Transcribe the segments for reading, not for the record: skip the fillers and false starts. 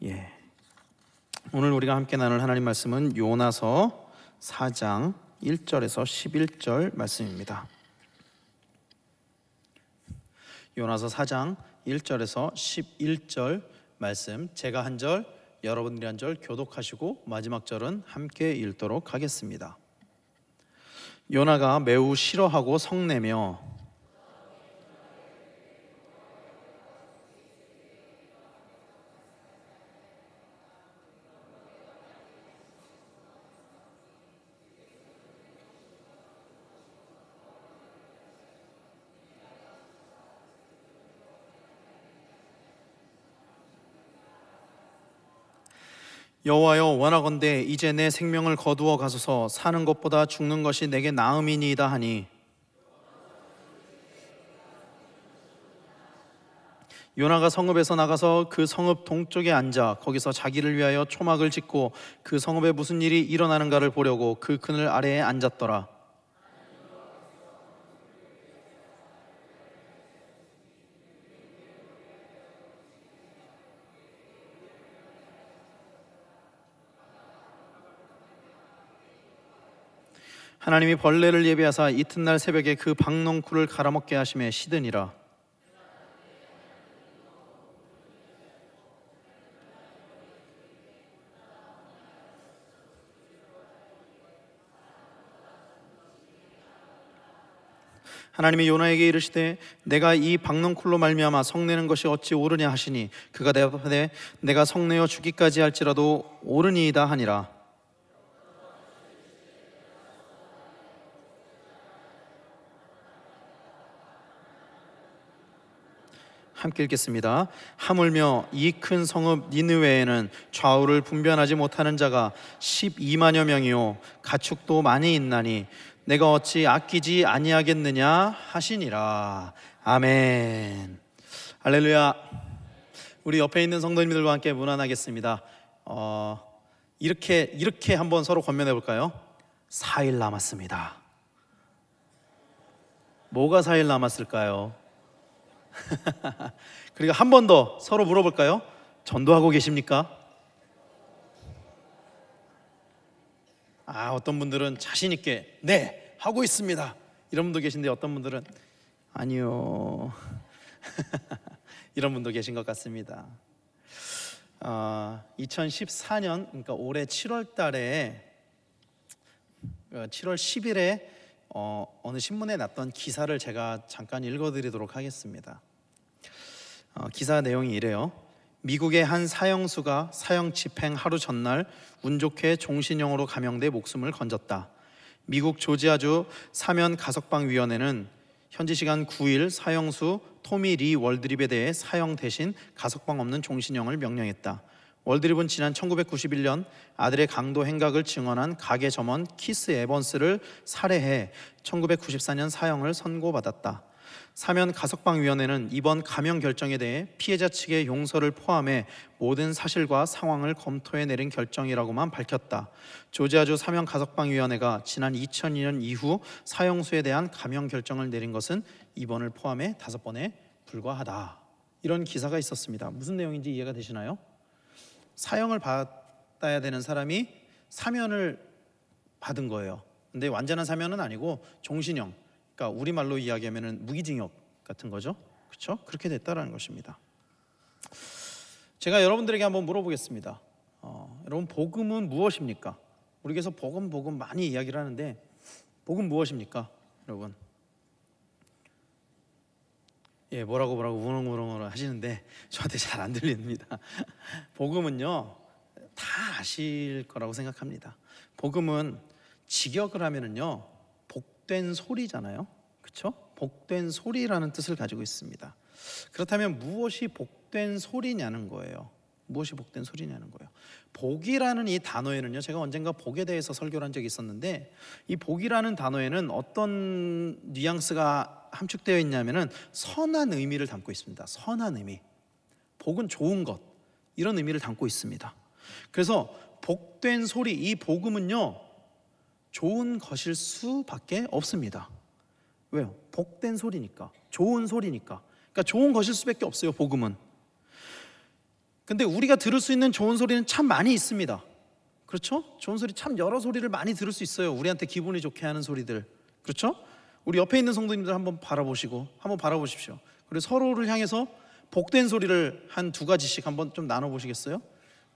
예. 오늘 우리가 함께 나눌 하나님 말씀은 요나서 4장 1절에서 11절 말씀입니다. 요나서 4장 1절에서 11절 말씀, 제가 한 절, 여러분들이 한 절 교독하시고 마지막 절은 함께 읽도록 하겠습니다. 요나가 매우 싫어하고 성내며 여호와여, 원하건대 이제 내 생명을 거두어 가소서. 사는 것보다 죽는 것이 내게 나음이니이다 하니, 요나가 성읍에서 나가서 그 성읍 동쪽에 앉아 거기서 자기를 위하여 초막을 짓고 그 성읍에 무슨 일이 일어나는가를 보려고 그 그늘 아래에 앉았더라. 하나님이 벌레를 예비하사 이튿날 새벽에 그 박농쿨을 갈아먹게 하심에 시드니라. 하나님이 요나에게 이르시되 내가 이 박농쿨로 말미암아 성내는 것이 어찌 옳으냐 하시니, 그가 대답하되 내가 성내어 죽기까지 할지라도 옳으니이다 하니라. 함께 읽겠습니다. 하물며 이 큰 성읍 니느웨에는 좌우를 분별하지 못하는 자가 12만여 명이요 가축도 많이 있나니 내가 어찌 아끼지 아니하겠느냐 하시니라. 아멘. 할렐루야. 우리 옆에 있는 성도님들과 함께 문안하겠습니다. 이렇게 한번 서로 권면해 볼까요? 4일 남았습니다. 뭐가 4일 남았을까요? 그리고 한 번 더 서로 물어볼까요? 전도하고 계십니까? 어떤 분들은 자신 있게 네, 하고 있습니다, 이런 분도 계신데 어떤 분들은 아니요 이런 분도 계신 것 같습니다. 2014년, 그러니까 올해 7월 달에 7월 10일에 어느 신문에 났던 기사를 제가 잠깐 읽어드리도록 하겠습니다. 기사 내용이 이래요. 미국의 한 사형수가 사형 집행 하루 전날 운 좋게 종신형으로 감형돼 목숨을 건졌다. 미국 조지아주 사면 가석방위원회는 현지 시간 9일 사형수 토미 리 월드립에 대해 사형 대신 가석방 없는 종신형을 명령했다. 월드립은 지난 1991년 아들의 강도 행각을 증언한 가게 점원 키스 에번스를 살해해 1994년 사형을 선고받았다. 사면 가석방위원회는 이번 감형 결정에 대해 피해자 측의 용서를 포함해 모든 사실과 상황을 검토해 내린 결정이라고만 밝혔다. 조지아주 사면 가석방위원회가 지난 2002년 이후 사형수에 대한 감형 결정을 내린 것은 이번을 포함해 5번에 불과하다. 이런 기사가 있었습니다. 무슨 내용인지 이해가 되시나요? 사형을 받아야 되는 사람이 사면을 받은 거예요. 근데 완전한 사면은 아니고 종신형, 그러니까 우리말로 이야기하면 무기징역 같은 거죠. 그렇죠? 그렇게 됐다라는 것입니다. 제가 여러분들에게 한번 물어보겠습니다. 여러분, 복음은 무엇입니까? 우리 교회에서 복음 많이 이야기를 하는데 복음 무엇입니까? 여러분, 뭐라고 우렁우렁 하시는데 저한테 잘 안 들립니다. 복음은요, 다 아실 거라고 생각합니다. 복음은 직역을 하면은요, 복된 소리잖아요. 그렇죠? 복된 소리라는 뜻을 가지고 있습니다. 그렇다면 무엇이 복된 소리냐는 거예요. 무엇이 복된 소리냐는 거예요. 복이라는 이 단어에는요, 제가 언젠가 복에 대해서 설교를 한 적이 있었는데, 이 복이라는 단어에는 어떤 뉘앙스가 함축되어 있냐면은 선한 의미를 담고 있습니다. 선한 의미. 복은 좋은 것, 이런 의미를 담고 있습니다. 그래서 복된 소리, 이 복음은요, 좋은 것일 수밖에 없습니다. 왜요? 복된 소리니까, 좋은 소리니까. 그러니까 좋은 것일 수밖에 없어요. 복음은. 근데 우리가 들을 수 있는 좋은 소리는 참 많이 있습니다. 그렇죠? 좋은 소리 참 여러 소리를 많이 들을 수 있어요. 우리한테 기분이 좋게 하는 소리들. 그렇죠? 우리 옆에 있는 성도님들 한번 바라보십시오. 그리고 서로를 향해서 복된 소리를 한 두 가지씩 한번 좀 나눠보시겠어요?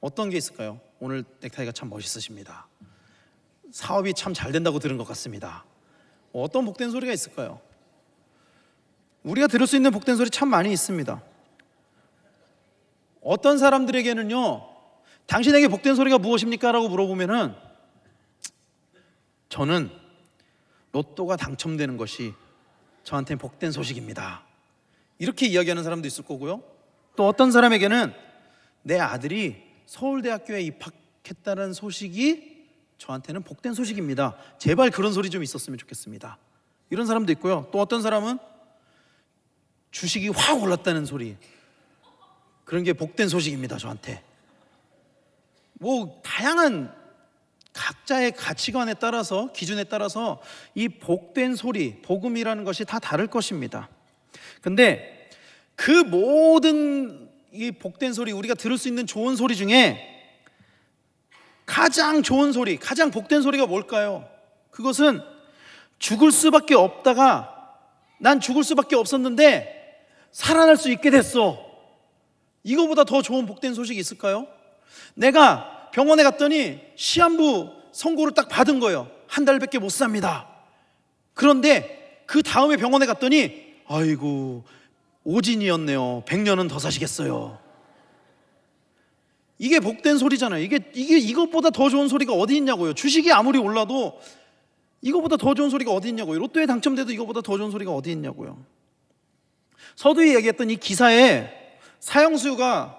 어떤 게 있을까요? 오늘 넥타이가 참 멋있으십니다. 사업이 참 잘 된다고 들은 것 같습니다. 어떤 복된 소리가 있을까요? 우리가 들을 수 있는 복된 소리 참 많이 있습니다. 어떤 사람들에게는요, 당신에게 복된 소리가 무엇입니까? 라고 물어보면은 저는 로또가 당첨되는 것이 저한테는 복된 소식입니다, 이렇게 이야기하는 사람도 있을 거고요. 또 어떤 사람에게는 내 아들이 서울대학교에 입학했다는 소식이 저한테는 복된 소식입니다, 제발 그런 소리 좀 있었으면 좋겠습니다, 이런 사람도 있고요. 또 어떤 사람은 주식이 확 올랐다는 소리, 그런 게 복된 소식입니다, 저한테. 뭐 다양한 각자의 가치관에 따라서, 기준에 따라서 이 복된 소리, 복음이라는 것이 다 다를 것입니다. 근데 그 모든 이 복된 소리, 우리가 들을 수 있는 좋은 소리 중에 가장 좋은 소리, 가장 복된 소리가 뭘까요? 그것은 죽을 수밖에 없다가 난 죽을 수밖에 없었는데 살아날 수 있게 됐어, 이거보다 더 좋은 복된 소식이 있을까요? 내가 병원에 갔더니 시한부 선고를 딱 받은 거예요. 한 달밖에 못 삽니다. 그런데 그 다음에 병원에 갔더니 아이고 오진이었네요, 100년은 더 사시겠어요. 이게 복된 소리잖아요. 이것보다 더 좋은 소리가 어디 있냐고요. 주식이 아무리 올라도 이거보다 더 좋은 소리가 어디 있냐고요. 로또에 당첨돼도 이거보다 더 좋은 소리가 어디 있냐고요. 서두에 얘기했던 이 기사에 사형수가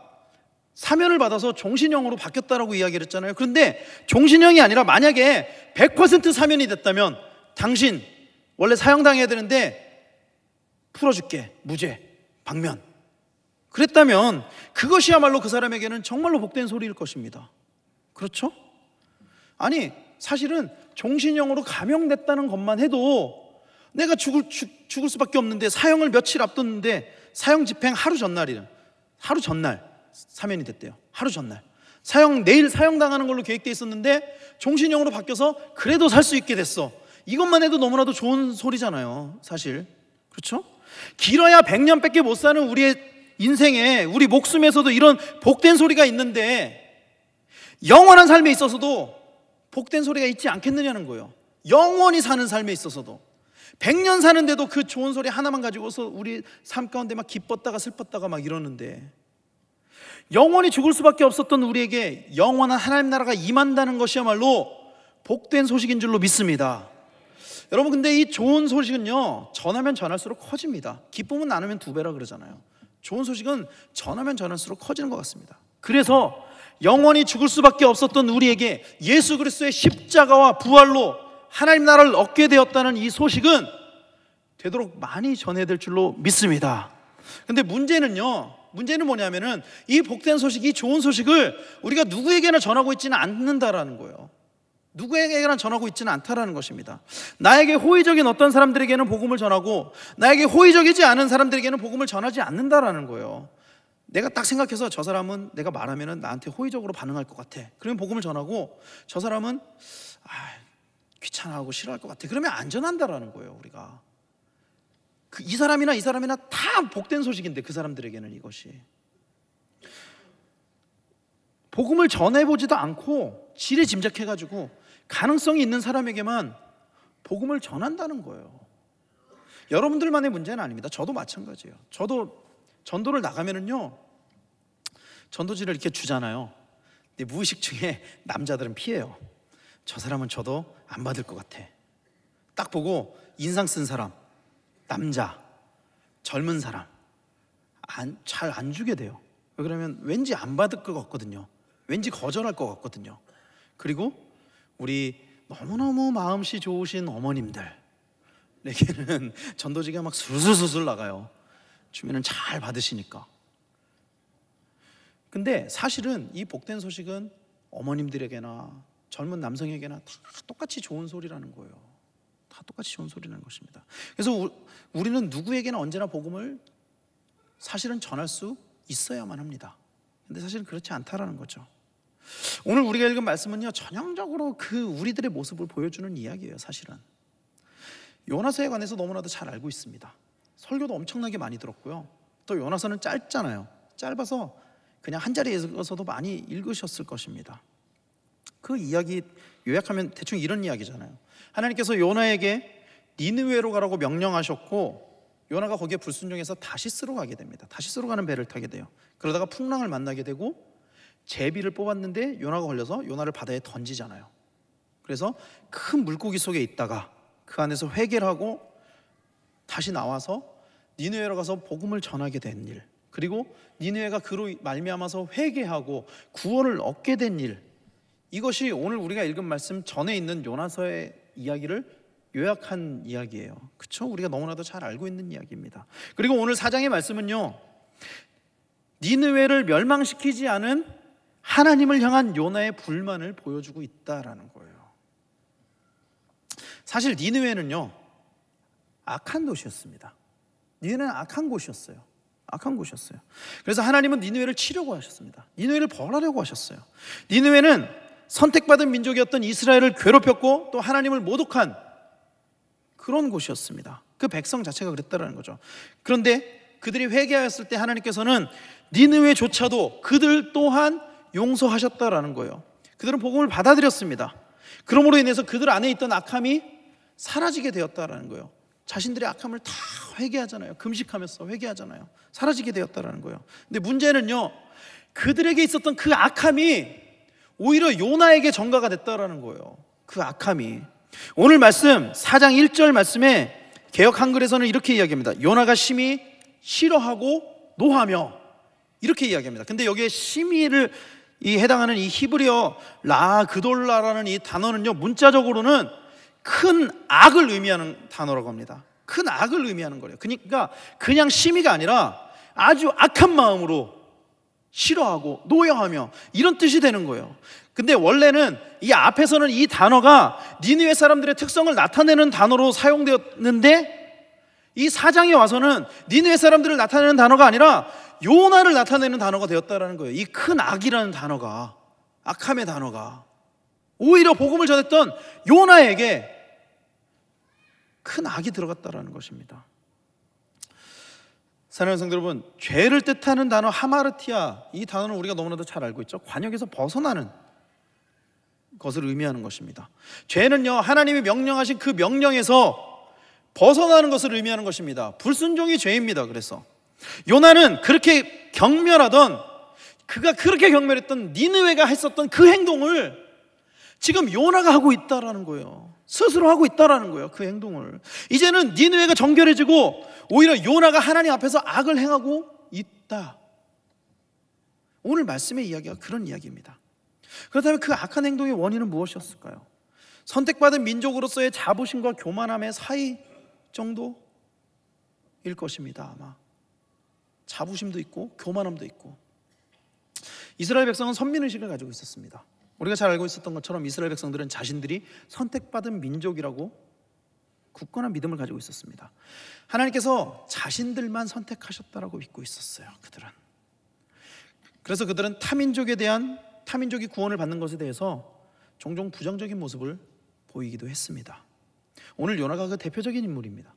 사면을 받아서 종신형으로 바뀌었다라고 이야기를 했잖아요. 그런데 종신형이 아니라 만약에 100% 사면이 됐다면 당신 원래 사형당해야 되는데 풀어줄게, 무죄, 방면, 그랬다면 그것이야말로 그 사람에게는 정말로 복된 소리일 것입니다. 그렇죠? 아니 사실은 종신형으로 감형됐다는 것만 해도 내가 죽을 수밖에 없는데, 사형을 며칠 앞뒀는데 사형 집행 하루 전날 사면이 됐대요. 하루 전날 내일 사형당하는 걸로 계획돼 있었는데 종신형으로 바뀌어서 그래도 살 수 있게 됐어. 이것만 해도 너무나도 좋은 소리잖아요, 사실. 그렇죠? 길어야 100년밖에 못 사는 우리의 인생에, 우리 목숨에서도 이런 복된 소리가 있는데 영원한 삶에 있어서도 복된 소리가 있지 않겠느냐는 거예요. 영원히 사는 삶에 있어서도 100년 사는데도 그 좋은 소리 하나만 가지고서 우리 삶 가운데 막 기뻤다가 슬펐다가 막 이러는데, 영원히 죽을 수밖에 없었던 우리에게 영원한 하나님 나라가 임한다는 것이야말로 복된 소식인 줄로 믿습니다. 여러분, 근데 이 좋은 소식은요, 전하면 전할수록 커집니다. 기쁨은 나누면 두 배라 그러잖아요. 좋은 소식은 전하면 전할수록 커지는 것 같습니다. 그래서 영원히 죽을 수밖에 없었던 우리에게 예수 그리스도의 십자가와 부활로 하나님 나라를 얻게 되었다는 이 소식은 되도록 많이 전해야 될 줄로 믿습니다. 근데 문제는 뭐냐면은 이 복된 소식, 이 좋은 소식을 우리가 누구에게나 전하고 있지는 않는다라는 거예요. 누구에게나 전하고 있지는 않다라는 것입니다. 나에게 호의적인 어떤 사람들에게는 복음을 전하고 나에게 호의적이지 않은 사람들에게는 복음을 전하지 않는다라는 거예요. 내가 딱 생각해서 저 사람은 내가 말하면 나한테 호의적으로 반응할 것 같아, 그러면 복음을 전하고, 저 사람은 귀찮아하고 싫어할 것 같아, 그러면 안 전한다라는 거예요. 우리가 이 사람이나 다 복된 소식인데 그 사람들에게는 이것이, 복음을 전해보지도 않고 지레 짐작해가지고 가능성이 있는 사람에게만 복음을 전한다는 거예요. 여러분들만의 문제는 아닙니다. 저도 마찬가지예요. 저도 전도를 나가면은요, 전도지를 이렇게 주잖아요. 근데 무의식 중에 남자들은 피해요. 저 사람은 저도 안 받을 것 같아. 딱 보고 인상 쓴 사람, 남자, 젊은 사람 잘 안 주게 돼요. 왜 그러면 왠지 안 받을 것 같거든요. 왠지 거절할 것 같거든요. 그리고 우리 너무너무 마음씨 좋으신 어머님들에게는 전도지가 막 술술술 나가요. 주면은 잘 받으시니까. 근데 사실은 이 복된 소식은 어머님들에게나 젊은 남성에게나 다 똑같이 좋은 소리라는 거예요. 다 똑같이 좋은 소리라는 것입니다. 그래서 우리는 누구에게나 언제나 복음을 사실은 전할 수 있어야만 합니다. 근데 사실은 그렇지 않다라는 거죠. 오늘 우리가 읽은 말씀은요, 전형적으로 그 우리들의 모습을 보여주는 이야기예요. 사실은 요나서에 관해서 너무나도 잘 알고 있습니다. 설교도 엄청나게 많이 들었고요. 또 요나서는 짧잖아요. 짧아서 그냥 한 자리에서도 많이 읽으셨을 것입니다. 그 이야기 요약하면 대충 이런 이야기잖아요. 하나님께서 요나에게 니느웨로 가라고 명령하셨고, 요나가 거기에 불순종해서 다시스로 가게 됩니다. 다시스로 가는 배를 타게 돼요. 그러다가 풍랑을 만나게 되고 제비를 뽑았는데 요나가 걸려서 요나를 바다에 던지잖아요. 그래서 큰 물고기 속에 있다가 그 안에서 회개를 하고 다시 나와서 니느웨로 가서 복음을 전하게 된 일, 그리고 니느웨가 그로 말미암아서 회개하고 구원을 얻게 된 일, 이것이 오늘 우리가 읽은 말씀 전에 있는 요나서의 이야기를 요약한 이야기예요. 그렇죠? 우리가 너무나도 잘 알고 있는 이야기입니다. 그리고 오늘 4장의 말씀은요, 니느웨를 멸망시키지 않은 하나님을 향한 요나의 불만을 보여주고 있다라는 거예요. 사실 니느웨는요, 악한 도시였습니다. 니느웨는 악한 곳이었어요. 악한 곳이었어요. 그래서 하나님은 니느웨를 치려고 하셨습니다. 니느웨를 벌하려고 하셨어요. 니느웨는 선택받은 민족이었던 이스라엘을 괴롭혔고 또 하나님을 모독한 그런 곳이었습니다. 그 백성 자체가 그랬다라는 거죠. 그런데 그들이 회개하였을 때 하나님께서는 니느웨조차도 그들 또한 용서하셨다라는 거예요. 그들은 복음을 받아들였습니다. 그러므로 인해서 그들 안에 있던 악함이 사라지게 되었다라는 거예요. 자신들의 악함을 다 회개하잖아요. 금식하면서 회개하잖아요. 사라지게 되었다라는 거예요. 근데 문제는요, 그들에게 있었던 그 악함이 오히려 요나에게 전가가 됐다라는 거예요. 그 악함이. 오늘 말씀 4장 1절 말씀에 개역 한글에서는 이렇게 이야기합니다. 요나가 심히 싫어하고 노하며, 이렇게 이야기합니다. 근데 여기에 심히를 해당하는 이 히브리어 라그돌라라는 이 단어는요, 문자적으로는 큰 악을 의미하는 단어라고 합니다. 큰 악을 의미하는 거예요. 그러니까 그냥 심히가 아니라 아주 악한 마음으로 싫어하고 노여하며, 이런 뜻이 되는 거예요. 근데 원래는 이 앞에서는 이 단어가 니느웨 사람들의 특성을 나타내는 단어로 사용되었는데, 이 4장에 와서는 니느웨 사람들을 나타내는 단어가 아니라 요나를 나타내는 단어가 되었다라는 거예요. 이 큰 악이라는 단어가, 악함의 단어가 오히려 복음을 전했던 요나에게 큰 악이 들어갔다라는 것입니다. 사랑하는 성도 여러분, 죄를 뜻하는 단어 하마르티아, 이 단어는 우리가 너무나도 잘 알고 있죠. 관역에서 벗어나는 것을 의미하는 것입니다. 죄는요, 하나님이 명령하신 그 명령에서 벗어나는 것을 의미하는 것입니다. 불순종이 죄입니다. 그래서 요나는 그렇게 경멸하던, 그가 그렇게 경멸했던 니느웨가 했었던 그 행동을 지금 요나가 하고 있다라는 거예요. 스스로 하고 있다라는 거예요. 그 행동을. 이제는 니느웨가 정결해지고 오히려 요나가 하나님 앞에서 악을 행하고 있다. 오늘 말씀의 이야기가 그런 이야기입니다. 그렇다면 그 악한 행동의 원인은 무엇이었을까요? 선택받은 민족으로서의 자부심과 교만함의 사이 정도일 것입니다. 아마 자부심도 있고 교만함도 있고. 이스라엘 백성은 선민의식을 가지고 있었습니다. 우리가 잘 알고 있었던 것처럼 이스라엘 백성들은 자신들이 선택받은 민족이라고 굳건한 믿음을 가지고 있었습니다. 하나님께서 자신들만 선택하셨다라고 믿고 있었어요. 그들은. 그래서 그들은 타민족이 구원을 받는 것에 대해서 종종 부정적인 모습을 보이기도 했습니다. 오늘 요나가 그 대표적인 인물입니다.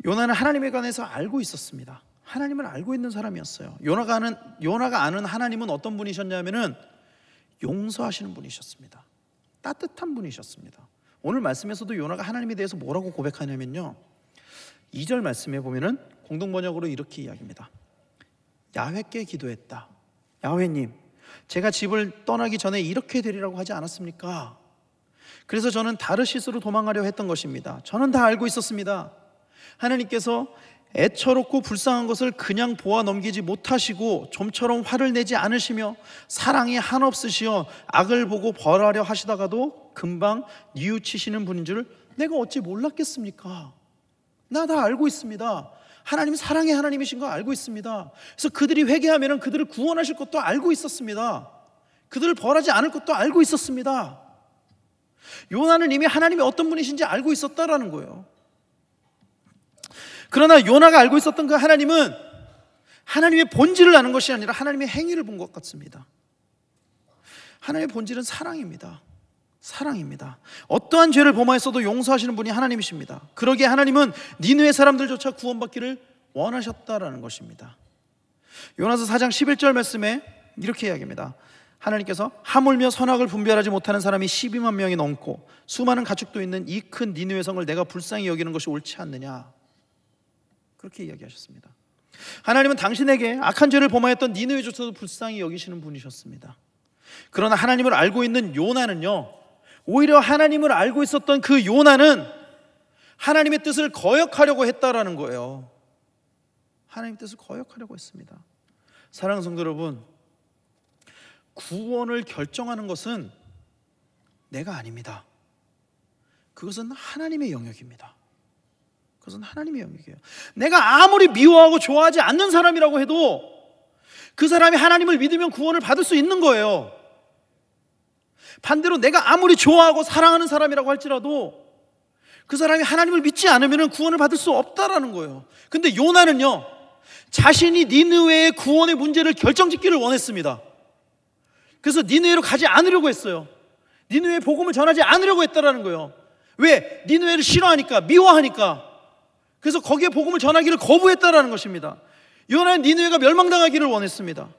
요나는 하나님에 관해서 알고 있었습니다. 하나님을 알고 있는 사람이었어요. 요나가 아는 하나님은 어떤 분이셨냐면은 용서하시는 분이셨습니다. 따뜻한 분이셨습니다. 오늘 말씀에서도 요나가 하나님에 대해서 뭐라고 고백하냐면요, 2절 말씀에 보면은 공동번역으로 이렇게 이야기합니다. 야훼께 기도했다. 야훼님, 제가 집을 떠나기 전에 이렇게 되리라고 하지 않았습니까? 그래서 저는 다르시스로 도망가려 했던 것입니다. 저는 다 알고 있었습니다. 하나님께서 애처롭고 불쌍한 것을 그냥 보아 넘기지 못하시고 좀처럼 화를 내지 않으시며 사랑이 한없으시어 악을 보고 벌하려 하시다가도 금방 뉘우치시는 분인 줄 내가 어찌 몰랐겠습니까? 나 다 알고 있습니다. 하나님 사랑의 하나님이신 거 알고 있습니다. 그래서 그들이 회개하면 그들을 구원하실 것도 알고 있었습니다. 그들을 벌하지 않을 것도 알고 있었습니다. 요나는 이미 하나님이 어떤 분이신지 알고 있었다라는 거예요. 그러나 요나가 알고 있었던 그 하나님은 하나님의 본질을 아는 것이 아니라 하나님의 행위를 본 것 같습니다. 하나님의 본질은 사랑입니다. 사랑입니다. 어떠한 죄를 범하였어도 용서하시는 분이 하나님이십니다. 그러기에 하나님은 니느웨 사람들조차 구원받기를 원하셨다라는 것입니다. 요나서 4장 11절 말씀에 이렇게 이야기합니다. 하나님께서 하물며 선악을 분별하지 못하는 사람이 12만 명이 넘고 수많은 가축도 있는 이 큰 니느웨 성을 내가 불쌍히 여기는 것이 옳지 않느냐, 그렇게 이야기하셨습니다. 하나님은 당신에게 악한 죄를 범하였던 니느웨조차도 불쌍히 여기시는 분이셨습니다. 그러나 하나님을 알고 있는 요나는요, 오히려 하나님을 알고 있었던 그 요나는 하나님의 뜻을 거역하려고 했다라는 거예요. 하나님의 뜻을 거역하려고 했습니다. 사랑하는 성도 여러분, 구원을 결정하는 것은 내가 아닙니다. 그것은 하나님의 영역입니다. 그것은 하나님의 영역이에요. 내가 아무리 미워하고 좋아하지 않는 사람이라고 해도 그 사람이 하나님을 믿으면 구원을 받을 수 있는 거예요. 반대로 내가 아무리 좋아하고 사랑하는 사람이라고 할지라도 그 사람이 하나님을 믿지 않으면 구원을 받을 수 없다라는 거예요. 근데 요나는요, 자신이 니느웨의 구원의 문제를 결정짓기를 원했습니다. 그래서 니느웨로 가지 않으려고 했어요. 니느웨의 복음을 전하지 않으려고 했다라는 거예요. 왜? 니느웨를 싫어하니까, 미워하니까. 그래서 거기에 복음을 전하기를 거부했다라는 것입니다. 요나는 니느웨가 멸망당하기를 원했습니다.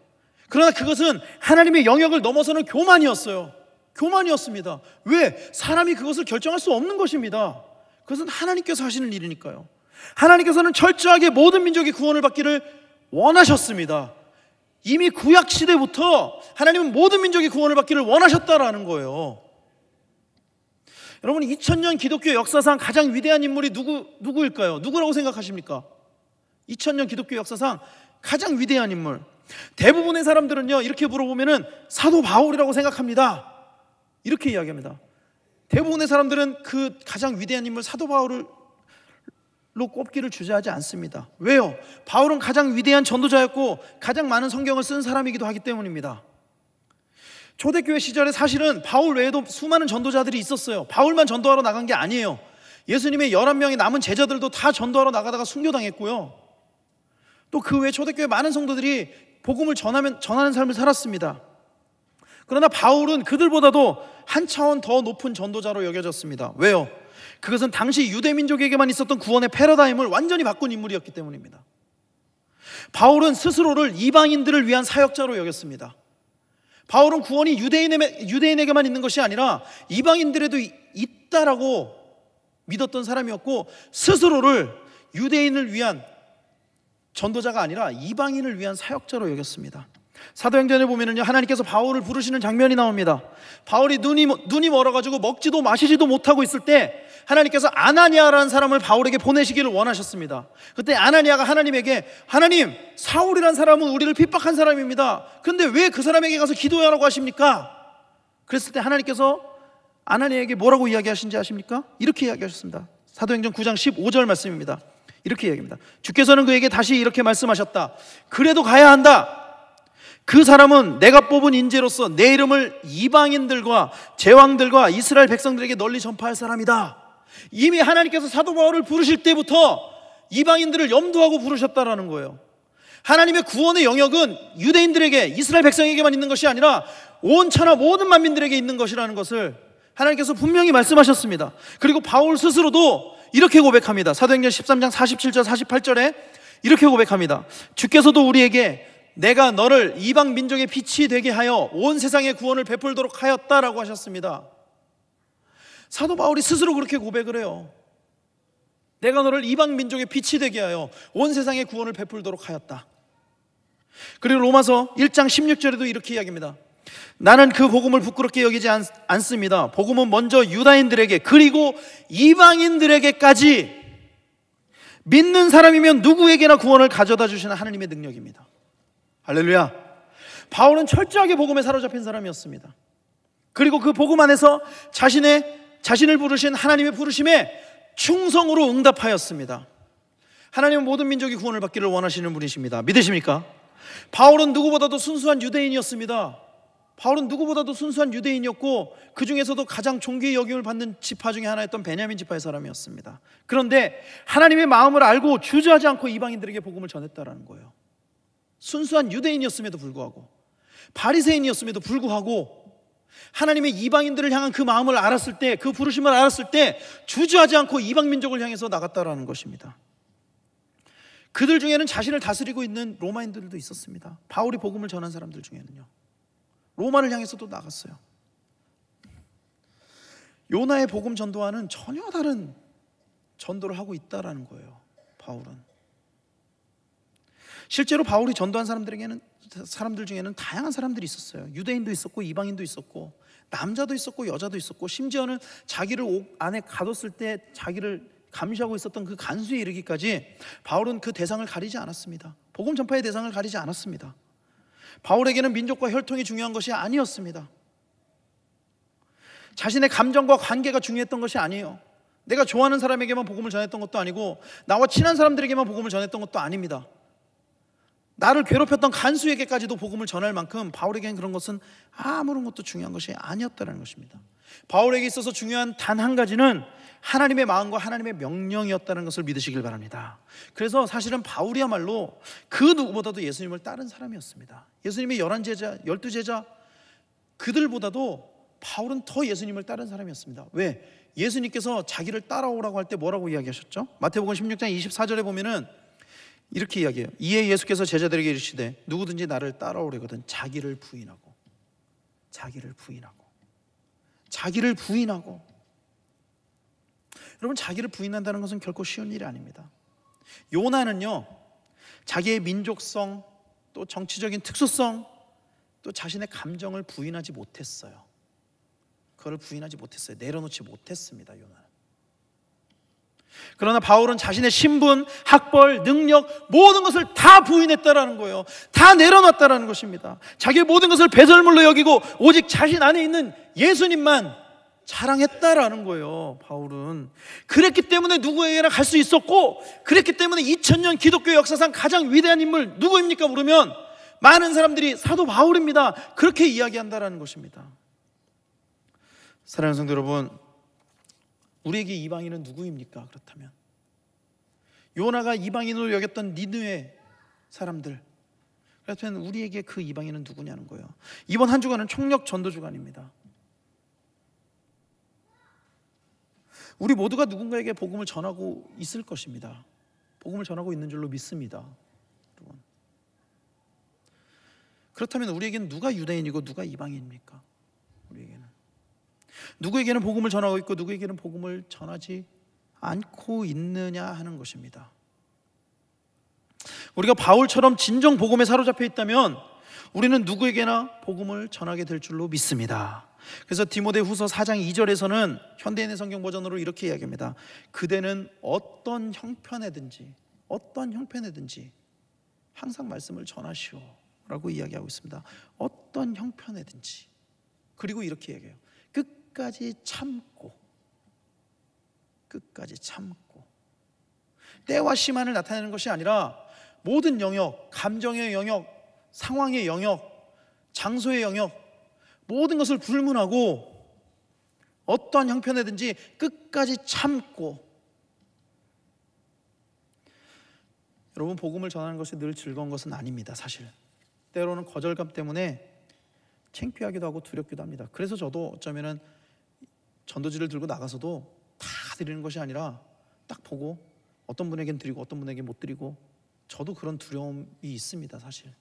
그러나 그것은 하나님의 영역을 넘어서는 교만이었어요. 교만이었습니다. 왜? 사람이 그것을 결정할 수 없는 것입니다. 그것은 하나님께서 하시는 일이니까요. 하나님께서는 철저하게 모든 민족이 구원을 받기를 원하셨습니다. 이미 구약 시대부터 하나님은 모든 민족이 구원을 받기를 원하셨다라는 거예요. 여러분, 2000년 기독교 역사상 가장 위대한 인물이 누구일까요? 누구라고 생각하십니까? 2000년 기독교 역사상 가장 위대한 인물. 대부분의 사람들은요, 이렇게 물어보면은 사도 바울이라고 생각합니다. 이렇게 이야기합니다. 대부분의 사람들은 그 가장 위대한 인물 사도 바울로 꼽기를 주저하지 않습니다. 왜요? 바울은 가장 위대한 전도자였고 가장 많은 성경을 쓴 사람이기도 하기 때문입니다. 초대교회 시절에 사실은 바울 외에도 수많은 전도자들이 있었어요. 바울만 전도하러 나간 게 아니에요. 예수님의 11명의 남은 제자들도 다 전도하러 나가다가 순교당했고요. 또 그 외에 초대교회 많은 성도들이 복음을 전하는 삶을 살았습니다. 그러나 바울은 그들보다도 한 차원 더 높은 전도자로 여겨졌습니다. 왜요? 그것은 당시 유대민족에게만 있었던 구원의 패러다임을 완전히 바꾼 인물이었기 때문입니다. 바울은 스스로를 이방인들을 위한 사역자로 여겼습니다. 바울은 구원이 유대인에게만 있는 것이 아니라 이방인들에도 있다라고 믿었던 사람이었고, 스스로를 유대인을 위한 전도자가 아니라 이방인을 위한 사역자로 여겼습니다. 사도행전에 보면은요, 하나님께서 바울을 부르시는 장면이 나옵니다. 바울이 눈이 멀어가지고 먹지도 마시지도 못하고 있을 때 하나님께서 아나니아라는 사람을 바울에게 보내시기를 원하셨습니다. 그때 아나니아가 하나님에게, 하나님, 사울이라는 사람은 우리를 핍박한 사람입니다. 근데 왜 그 사람에게 가서 기도하라고 하십니까? 그랬을 때 하나님께서 아나니아에게 뭐라고 이야기하신지 아십니까? 이렇게 이야기하셨습니다. 사도행전 9장 15절 말씀입니다. 이렇게 이야기합니다. 주께서는 그에게 다시 이렇게 말씀하셨다. 그래도 가야 한다. 그 사람은 내가 뽑은 인재로서 내 이름을 이방인들과 제왕들과 이스라엘 백성들에게 널리 전파할 사람이다. 이미 하나님께서 사도 바울을 부르실 때부터 이방인들을 염두하고 부르셨다라는 거예요. 하나님의 구원의 영역은 유대인들에게, 이스라엘 백성에게만 있는 것이 아니라 온 천하 모든 만민들에게 있는 것이라는 것을 하나님께서 분명히 말씀하셨습니다. 그리고 바울 스스로도 이렇게 고백합니다. 사도행전 13장 47절 48절에 이렇게 고백합니다. 주께서도 우리에게 내가 너를 이방 민족의 빛이 되게 하여 온 세상에 구원을 베풀도록 하였다라고 하셨습니다. 사도 바울이 스스로 그렇게 고백을 해요. 내가 너를 이방 민족의 빛이 되게 하여 온 세상에 구원을 베풀도록 하였다. 그리고 로마서 1장 16절에도 이렇게 이야기합니다. 나는 그 복음을 부끄럽게 여기지 않습니다. 복음은 먼저 유다인들에게 그리고 이방인들에게까지 믿는 사람이면 누구에게나 구원을 가져다 주시는 하나님의 능력입니다. 할렐루야. 바울은 철저하게 복음에 사로잡힌 사람이었습니다. 그리고 그 복음 안에서 자신을 부르신 하나님의 부르심에 충성으로 응답하였습니다. 하나님은 모든 민족이 구원을 받기를 원하시는 분이십니다. 믿으십니까? 바울은 누구보다도 순수한 유대인이었습니다. 바울은 누구보다도 순수한 유대인이었고 그 중에서도 가장 존귀의 여김을 받는 지파 중에 하나였던 베냐민 지파의 사람이었습니다. 그런데 하나님의 마음을 알고 주저하지 않고 이방인들에게 복음을 전했다라는 거예요. 순수한 유대인이었음에도 불구하고, 바리새인이었음에도 불구하고 하나님의 이방인들을 향한 그 마음을 알았을 때, 그 부르심을 알았을 때 주저하지 않고 이방 민족을 향해서 나갔다라는 것입니다. 그들 중에는 자신을 다스리고 있는 로마인들도 있었습니다. 바울이 복음을 전한 사람들 중에는요, 로마를 향해서도 나갔어요. 요나의 복음 전도와는 전혀 다른 전도를 하고 있다라는 거예요. 바울은 실제로 바울이 전도한 사람들 중에는 다양한 사람들이 있었어요. 유대인도 있었고 이방인도 있었고 남자도 있었고 여자도 있었고, 심지어는 자기를 옥 안에 가뒀을 때 자기를 감시하고 있었던 그 간수에 이르기까지 바울은 그 대상을 가리지 않았습니다. 복음 전파의 대상을 가리지 않았습니다. 바울에게는 민족과 혈통이 중요한 것이 아니었습니다. 자신의 감정과 관계가 중요했던 것이 아니에요. 내가 좋아하는 사람에게만 복음을 전했던 것도 아니고 나와 친한 사람들에게만 복음을 전했던 것도 아닙니다. 나를 괴롭혔던 간수에게까지도 복음을 전할 만큼 바울에게는 그런 것은 아무런 것도 중요한 것이 아니었다는 것입니다. 바울에게 있어서 중요한 단 한 가지는 하나님의 마음과 하나님의 명령이었다는 것을 믿으시길 바랍니다. 그래서 사실은 바울이야말로 그 누구보다도 예수님을 따른 사람이었습니다. 예수님의 11제자, 12제자 그들보다도 바울은 더 예수님을 따른 사람이었습니다. 왜? 예수님께서 자기를 따라오라고 할 때 뭐라고 이야기하셨죠? 마태복음 16장 24절에 보면은 이렇게 이야기해요. 이에 예수께서 제자들에게 이르시되 누구든지 나를 따라오려거든 자기를 부인하고 여러분, 자기를 부인한다는 것은 결코 쉬운 일이 아닙니다. 요나는요, 자기의 민족성, 또 정치적인 특수성, 또 자신의 감정을 부인하지 못했어요. 그걸 부인하지 못했어요. 내려놓지 못했습니다. 요나는. 그러나 바울은 자신의 신분, 학벌, 능력 모든 것을 다 부인했다라는 거예요. 다 내려놨다라는 것입니다. 자기의 모든 것을 배설물로 여기고 오직 자신 안에 있는 예수님만 자랑했다라는 거예요. 바울은 그랬기 때문에 누구에게나 갈 수 있었고, 그랬기 때문에 2000년 기독교 역사상 가장 위대한 인물 누구입니까 물으면 많은 사람들이 사도 바울입니다, 그렇게 이야기한다라는 것입니다. 사랑하는 성도 여러분, 우리에게 이방인은 누구입니까? 그렇다면 요나가 이방인으로 여겼던 니느웨 사람들, 그렇다면 우리에게 그 이방인은 누구냐는 거예요. 이번 한 주간은 총력 전도 주간입니다. 우리 모두가 누군가에게 복음을 전하고 있을 것입니다. 복음을 전하고 있는 줄로 믿습니다. 여러분, 그렇다면 우리에게는 누가 유대인이고 누가 이방인입니까? 우리에게는 누구에게는 복음을 전하고 있고 누구에게는 복음을 전하지 않고 있느냐 하는 것입니다. 우리가 바울처럼 진정 복음에 사로잡혀 있다면 우리는 누구에게나 복음을 전하게 될 줄로 믿습니다. 그래서 디모데후서 4장 2절에서는 현대인의 성경 버전으로 이렇게 이야기합니다. 그대는 어떤 형편에든지 항상 말씀을 전하시오 라고 이야기하고 있습니다. 어떤 형편에든지. 그리고 이렇게 얘기해요. 끝까지 참고 때와 시만을 나타내는 것이 아니라 모든 영역, 감정의 영역, 상황의 영역, 장소의 영역, 모든 것을 불문하고 어떠한 형편에든지 끝까지 참고. 여러분, 복음을 전하는 것이 늘 즐거운 것은 아닙니다. 사실 때로는 거절감 때문에 창피하기도 하고 두렵기도 합니다. 그래서 저도 어쩌면은 전도지를 들고 나가서도 다 드리는 것이 아니라 딱 보고 어떤 분에겐 드리고 어떤 분에겐 못 드리고, 저도 그런 두려움이 있습니다. 사실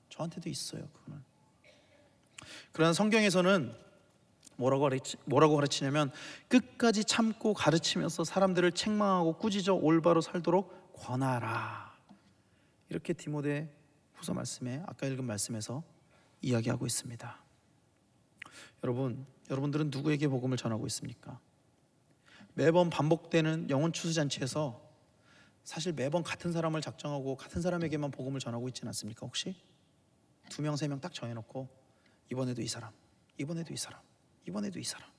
저한테도 있어요. 그거는. 그러나 성경에서는 뭐라고 가르치냐면 끝까지 참고 가르치면서 사람들을 책망하고 꾸짖어 올바로 살도록 권하라, 이렇게 디모데 후서 말씀에, 아까 읽은 말씀에서 이야기하고 있습니다. 여러분들은 누구에게 복음을 전하고 있습니까? 매번 반복되는 영혼 추수잔치에서 사실 매번 같은 사람을 작정하고 같은 사람에게만 복음을 전하고 있지는 않습니까? 혹시 2명, 3명 딱 정해놓고 이번에도 이 사람, 이번에도 이 사람, 이번에도 이 사람.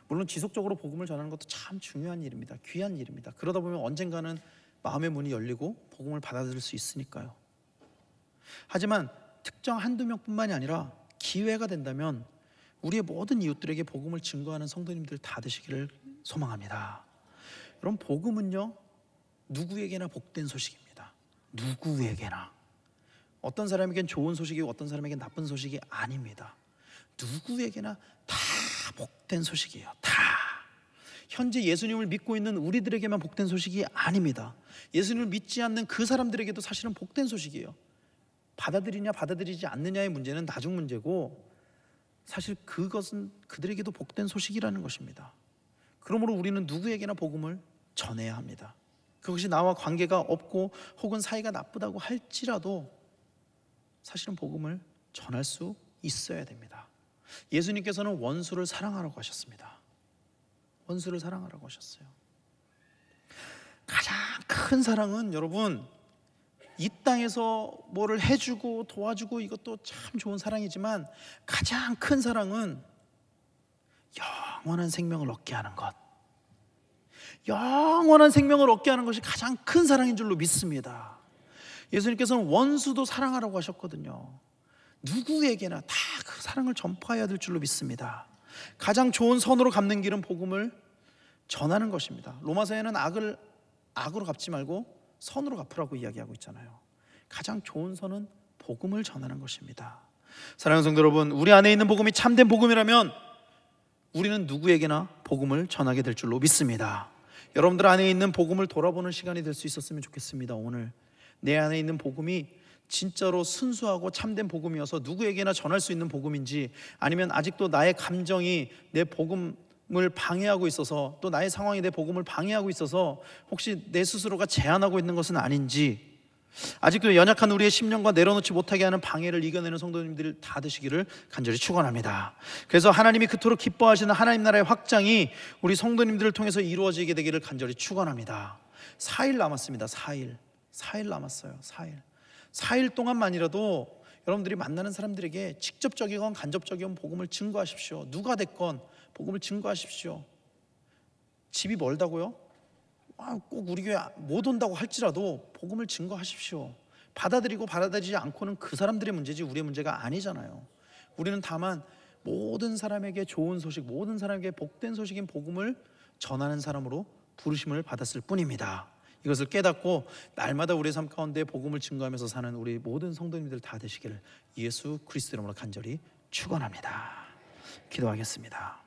물론 지속적으로 복음을 전하는 것도 참 중요한 일입니다. 귀한 일입니다. 그러다 보면 언젠가는 마음의 문이 열리고 복음을 받아들일 수 있으니까요. 하지만 특정 한두 명뿐만이 아니라 기회가 된다면 우리의 모든 이웃들에게 복음을 증거하는 성도님들 다 되시기를 소망합니다. 여러분, 복음은요 누구에게나 복된 소식입니다. 누구에게나. 어떤 사람에겐 좋은 소식이고 어떤 사람에겐 나쁜 소식이 아닙니다. 누구에게나 다 복된 소식이에요. 다. 현재 예수님을 믿고 있는 우리들에게만 복된 소식이 아닙니다. 예수님을 믿지 않는 그 사람들에게도 사실은 복된 소식이에요. 받아들이냐 받아들이지 않느냐의 문제는 나중 문제고, 사실 그것은 그들에게도 복된 소식이라는 것입니다. 그러므로 우리는 누구에게나 복음을 전해야 합니다. 그것이 나와 관계가 없고 혹은 사이가 나쁘다고 할지라도 사실은 복음을 전할 수 있어야 됩니다. 예수님께서는 원수를 사랑하라고 하셨습니다. 원수를 사랑하라고 하셨어요. 가장 큰 사랑은 여러분, 이 땅에서 뭐를 해주고 도와주고 이것도 참 좋은 사랑이지만, 가장 큰 사랑은 영원한 생명을 얻게 하는 것, 영원한 생명을 얻게 하는 것이 가장 큰 사랑인 줄로 믿습니다. 예수님께서는 원수도 사랑하라고 하셨거든요. 누구에게나 다 그 사랑을 전파해야 될 줄로 믿습니다. 가장 좋은 선으로 갚는 길은 복음을 전하는 것입니다. 로마서에는 악을 악으로 갚지 말고 선으로 갚으라고 이야기하고 있잖아요. 가장 좋은 선은 복음을 전하는 것입니다. 사랑하는 성도 여러분, 우리 안에 있는 복음이 참된 복음이라면 우리는 누구에게나 복음을 전하게 될 줄로 믿습니다. 여러분들 안에 있는 복음을 돌아보는 시간이 될 수 있었으면 좋겠습니다. 오늘 내 안에 있는 복음이 진짜로 순수하고 참된 복음이어서 누구에게나 전할 수 있는 복음인지, 아니면 아직도 나의 감정이 내 복음을 방해하고 있어서, 또 나의 상황이 내 복음을 방해하고 있어서 혹시 내 스스로가 제한하고 있는 것은 아닌지, 아직도 연약한 우리의 심령과 내려놓지 못하게 하는 방해를 이겨내는 성도님들 다 되시기를 간절히 축원합니다. 그래서 하나님이 그토록 기뻐하시는 하나님 나라의 확장이 우리 성도님들을 통해서 이루어지게 되기를 간절히 축원합니다. 4일 남았습니다. 4일 남았어요. 4일 동안만이라도 여러분들이 만나는 사람들에게 직접적이건 간접적이건 복음을 증거하십시오. 누가 됐건 복음을 증거하십시오. 집이 멀다고요? 꼭 우리 교회 못 온다고 할지라도 복음을 증거하십시오. 받아들이고 받아들이지 않고는 그 사람들의 문제지 우리의 문제가 아니잖아요. 우리는 다만 모든 사람에게 좋은 소식, 모든 사람에게 복된 소식인 복음을 전하는 사람으로 부르심을 받았을 뿐입니다. 이것을 깨닫고 날마다 우리의 삶 가운데 복음을 증거하면서 사는 우리 모든 성도님들 다 되시기를 예수 그리스도 이름으로 간절히 축원합니다. 기도하겠습니다.